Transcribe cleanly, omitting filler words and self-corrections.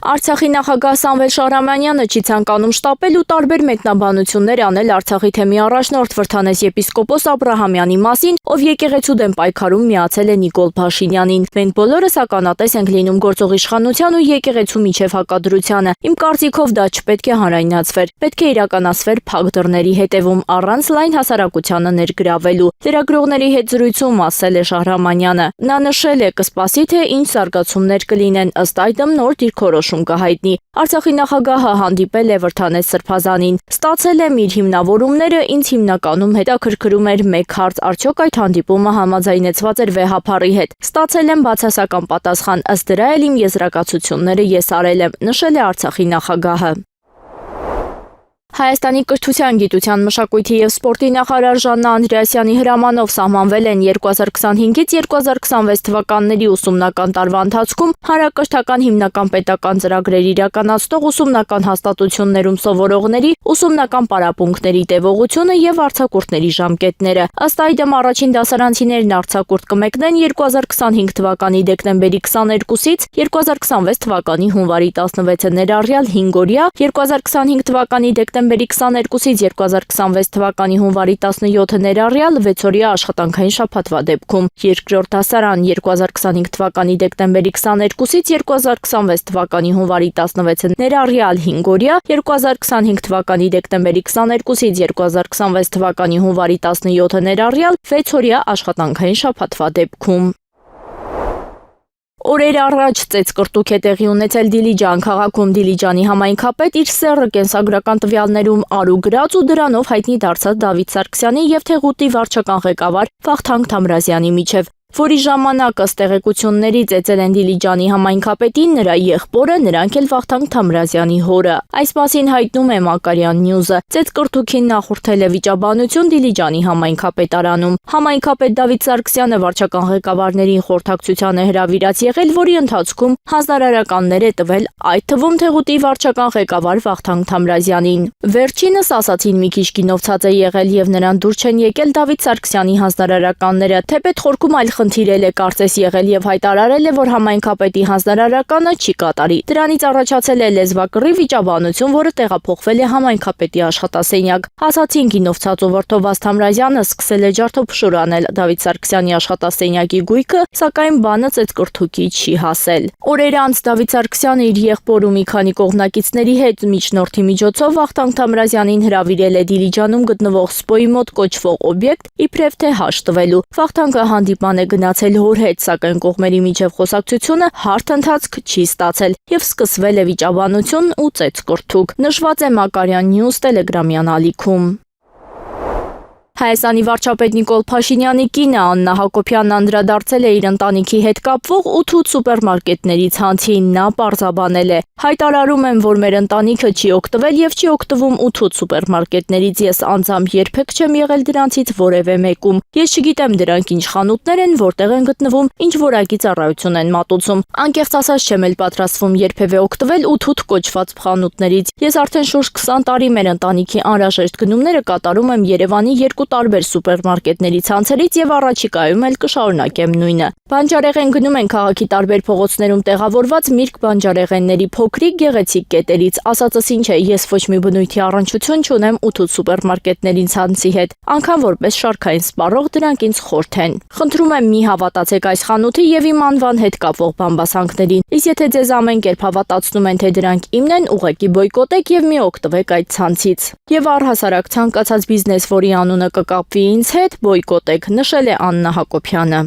Արցախի նախագահ Սամվել Շահրամանյանը չի ցանկանում շտապել ու տարբեր մեկնաբանություններ անել Արցախի թեմի առաջնորդ Վրդանես եպիսկոպոս Աբրահամյանի մասին, ով եկեղեցու դեմ պայքարում միացել է Նիկոլ Փաշինյանին։ Մենք բոլորս ականատես ենք լինում գործող իշխանության ու եկեղեցու միջև հակադրությանը։ Իմ կարծիքով դա չպետք է հանրայնացվեր, պետք է իրականացվեր փակ դռների հետևում առանց լայն հասարակությանը ներգրավելու։ Լրագրողների հետ զրույցում ասել է Շահրամանյանը։ Նա նշել է, կսպասի, թե ինչ զարգացումներ կլինեն, ըստ այդմ նոր դիրքորոշում կհայտնի։ Արցախի նախագահը հանդիպել է Վրդանես Սրբազանին։ Ստացել եմ իր հիմնավորումները, ինձ հիմնականում հետաքրքրում էր մեկ հարց, արդյոք այդ հանդիպումը համաձայնեցված էր վեհափառի հետ։ Ստացել եմ բացասական պատասխան, ըստ դրա էլ իմ եզրակացությունները ես արել եմ, նշել է Արցախի նախագահը։ Հայաստանի կրթության, գիտության, մշակույթի և սպորտի նախարար Ժաննա Անդրեասյանի հրամանով սահմանվել են 2025-ից 2026 թվականների ուսումնական տարվա ընթացքում հանրակրթական հիմնական պետական ծրագրեր իրականացնող ուսումնական հաստատություններում սովորողների ուսումնական պարապմունքների տևողությունը և արձակուրդների ժամկետները։ Ըստ այդմ առաջին դասարանցիներն արձակուրդ կմեկնեն 2025 թվականի դեկտեմբերի 22-ից 2026 թվականի հունվարի 16-ը ներառյալ 5 օրյա, 2025 թվականի դեկտեմբերի 22-ից 2026 թվականի հունվարի 17-ը ներառյալ 6-օրյա աշխատանքային շաբաթվա դեպքում, երկրորդ դասարան 2025 թվականի դեկտեմբերի 22-ից 2026 թվականի հունվարի 16-ը ներառյալ 5 օրյա, 2025 թվականի դեկտեմբերի 22-ից 2026 թվականի հունվարի 17-ը ներառյալ 6-օրյա աշխատանքային շաբաթվա դեպքում։ Օրեր առաջ ծեծկռտուք է տեղի ունեցել Դիլիջան քաղաքում։ Դիլիջանի համայնքապետ իր սեռը կենսագրական տվյալներում արու գրած ու դրանով հայտնի դարձած Դավիթ Սարգսյանի և Թեղուտի վարչական ղեկավար Վախթանգ Թամրազյանի միջև, որի ժամանակ ըստ տեղեկությունների ծեծել են Դիլիջանի համայնքապետին, նրա եղբորը, նրանք էլ Վախթանգ Թամրազյանի հորը։ Այս մասին հայտնում է Մակարյան Նյուզը։ Ծեծկռտուքին նախորդել է վիճաբանություն Դիլիջանի համայնքապետարանում։ Համայնքապետ Դավիթ Սարգսյանը վարչական ղեկավարներին խորհրդակցության է հրավիրած եղել, որի ընթացքում հանձնարարականներ է տվել, այդ թվում Թեղուտի վարչական ղեկավար Վախթանգ Թամրազյանին։ Վերջինս ասացին մի քիչ գինովցած է եղել և նրան դուր չեն եկել Դավիթ Սարգսյանի հանձնարարականները, թեպետ խորքում այլ խնդիրել է կարծես եղել և հայտարարել է, որ համայնքապետի հանձնարարականը չի կատարի։ Դրանից առաջացել է լեզվակռի վիճաբանություն, որը տեղափոխվել է համայնքապետի աշխատասենյակ։ Ասացին գինովցած ու վրդովված Թամրազյանը սկսել է ջարդոփշուր անել Դավիթ Սարգսյանի աշխատասենյակի գույքը, սակայն բանը ծեծկռտուքի չի հասել։ Օրեր անց Դավիթ Սարգսյանը իր եղբոր ու մի քանի կողմնակիցների հետ միջնորդի միջոցով Վախթանգ Թամրազյանին հրավիրել է Դիլիջանում գտնվող Սպոյի մոտ կոչվող օբյեկտ, իբրև թե հաշ տվելու։ Վախթանգը հանդիպման է գնացել հոր հետ, սակայն կողմերի միջև խոսակցությունը հարթ ընթացք չի ստացել և սկսվել է վիճաբանություն ու ծեծկռտուք, նշված է Մակարյան Նյուզ տելեգրամյան ալիքում։ Հայաստանի վարչապետ Նիկոլ Փաշինյանի կինը Աննա Հակոբյանն անդրադարձել է իր ընտանիքի հետ կապվող 8 սուպերմարկետների ցանցին։ Նա պարզաբանել է. հայտարարում եմ, որ մեր ընտանիքը չի օգտվել և չի օգտվում 8 սուպերմարկետներից, ես անձամբ երբեք չեմ եղել դրանցից որևէ մեկում։ Ես չգիտեմ դրանք ինչ խանութներ են, որտեղ են գտնվում, ինչ որակի ծառայություն են մատուցում։ Անկեղծ ասած չեմ էլ պատրաստվում երբևէ օգտվել 8 կոչված խանութներից։ Ես արդեն շուրջ 20 տարի մեր ընտանիքի անհրաժեշտ գնումները կատարում եմ Երևանի 2 տարբեր սուպերմարկետների ցանցերից և առաջիկայում էլ կշարունակեմ նույնը։ Բանջարեղեն գնում են քաղաքի տարբեր փողոցներում տեղավորված Միրգ բանջարեղենների փոքրիկ գեղեցիկ կետերից։ Ասածս ինչ է, ես ոչ մի բնույթի առնչություն չունեմ 8 սուպերմարկետների ցանցի հետ, անգամ որպես շարքային սպառող դրանք ինձ խորթ են։ Խնդրում եմ մի հավատացեք այս խանութի և իմ անվան հետ կապվող բամբասանքներին։ Իսկ եթե ձեզ ամեն կերպ հավատացնում են, թե դրանք իմն են, ուղղակի բոյկոտեք և մի օգտվեք այդ ցանցից։ Եվ առհասարակ ցանկացած բիզնես, որի անունը կկապվի ինձ հետ, բոյկոտեք, նշել է Աննա Հակոբյանը։